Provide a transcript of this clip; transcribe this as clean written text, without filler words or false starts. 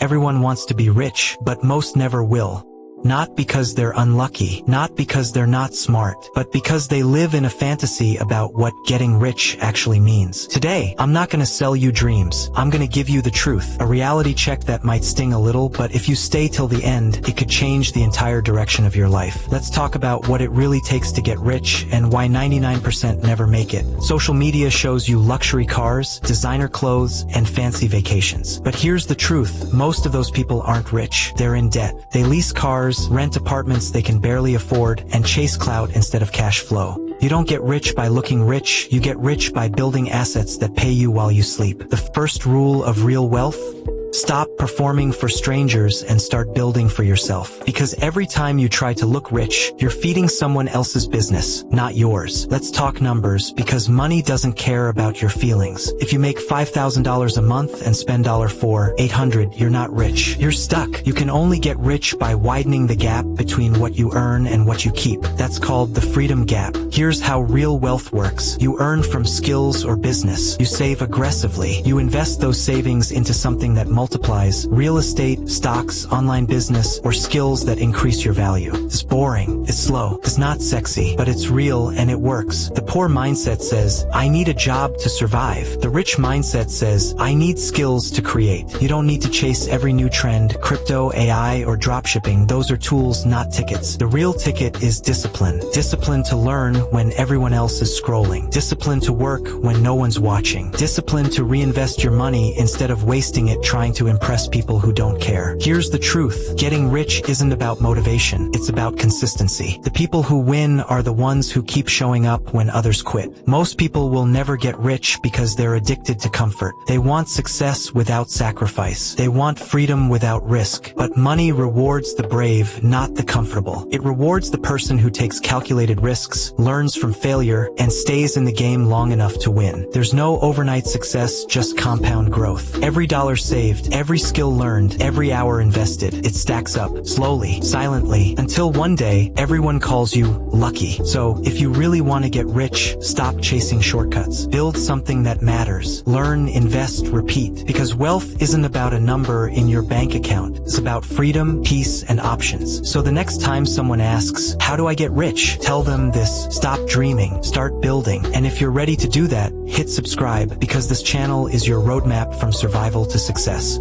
Everyone wants to be rich, but most never will. Not because they're unlucky, not because they're not smart, but because they live in a fantasy about what getting rich actually means. Today, I'm not gonna sell you dreams. I'm gonna give you the truth. A reality check that might sting a little, but if you stay till the end, it could change the entire direction of your life. Let's talk about what it really takes to get rich and why 99% never make it. Social media shows you luxury cars, designer clothes, and fancy vacations. But here's the truth. Most of those people aren't rich. They're in debt. They lease cars, rent apartments they can barely afford, and chase clout instead of cash flow. You don't get rich by looking rich, you get rich by building assets that pay you while you sleep. The first rule of real wealth? Stop performing for strangers and start building for yourself. Because every time you try to look rich, you're feeding someone else's business, not yours. Let's talk numbers, because money doesn't care about your feelings. If you make $5,000 a month and spend $800, you're not rich. You're stuck. You can only get rich by widening the gap between what you earn and what you keep. That's called the freedom gap. Here's how real wealth works. You earn from skills or business. You save aggressively. You invest those savings into something that multiplies: real estate, stocks, online business, or skills that increase your value. It's boring, it's slow, it's not sexy, but it's real and it works. The poor mindset says, I need a job to survive. The rich mindset says, I need skills to create. You don't need to chase every new trend, crypto, AI, or dropshipping. Those are tools, not tickets. The real ticket is discipline. Discipline to learn when everyone else is scrolling. Discipline to work when no one's watching. Discipline to reinvest your money instead of wasting it trying to impress people who don't care. Here's the truth. Getting rich isn't about motivation. It's about consistency. The people who win are the ones who keep showing up when others quit. Most people will never get rich because they're addicted to comfort. They want success without sacrifice. They want freedom without risk. But money rewards the brave, not the comfortable. It rewards the person who takes calculated risks, learns from failure, and stays in the game long enough to win. There's no overnight success, just compound growth. Every dollar saved, every skill learned, every hour invested, it stacks up, slowly, silently, until one day, everyone calls you lucky. So, if you really want to get rich, stop chasing shortcuts. Build something that matters. Learn, invest, repeat. Because wealth isn't about a number in your bank account. It's about freedom, peace, and options. So the next time someone asks, how do I get rich? Tell them this: stop dreaming, start building. And if you're ready to do that, hit subscribe, because this channel is your roadmap from survival to success.